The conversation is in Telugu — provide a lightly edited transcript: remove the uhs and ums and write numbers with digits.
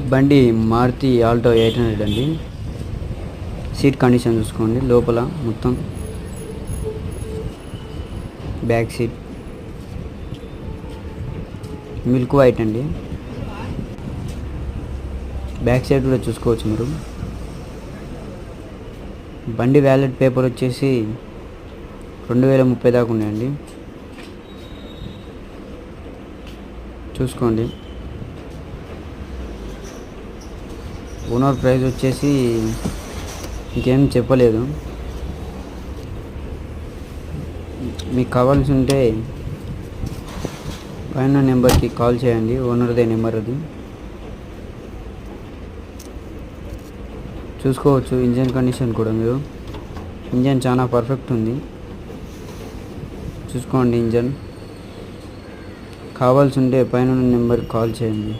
బండి మారుతి ఆల్టో 800 అండి. సీట్ కండిషన్ చూసుకోండి. లోపల మొత్తం బ్యాక్ సీట్ మిల్క్ వైట్ అండి. బ్యాక్ సైడ్ కూడా చూసుకోవచ్చు మీరు. బండి వ్యాలిడ్ పేపర్ వచ్చేసి 2030 దాకా ఉన్నాయండి. చూసుకోండి. ఓనర్ ప్రైస్ వచ్చేసి ఇంకేం చెప్పలేదు. మీకు కావాల్సి ఉంటే పైన నెంబర్కి కాల్ చేయండి. ఓనర్దే నెంబర్ అది. చూసుకోవచ్చు ఇంజన్ కండిషన్ కూడా మీరు. ఇంజన్ చాలా పర్ఫెక్ట్ ఉంది. చూసుకోండి ఇంజన్. కావాల్సి ఉంటే పైన నెంబర్కి కాల్ చేయండి.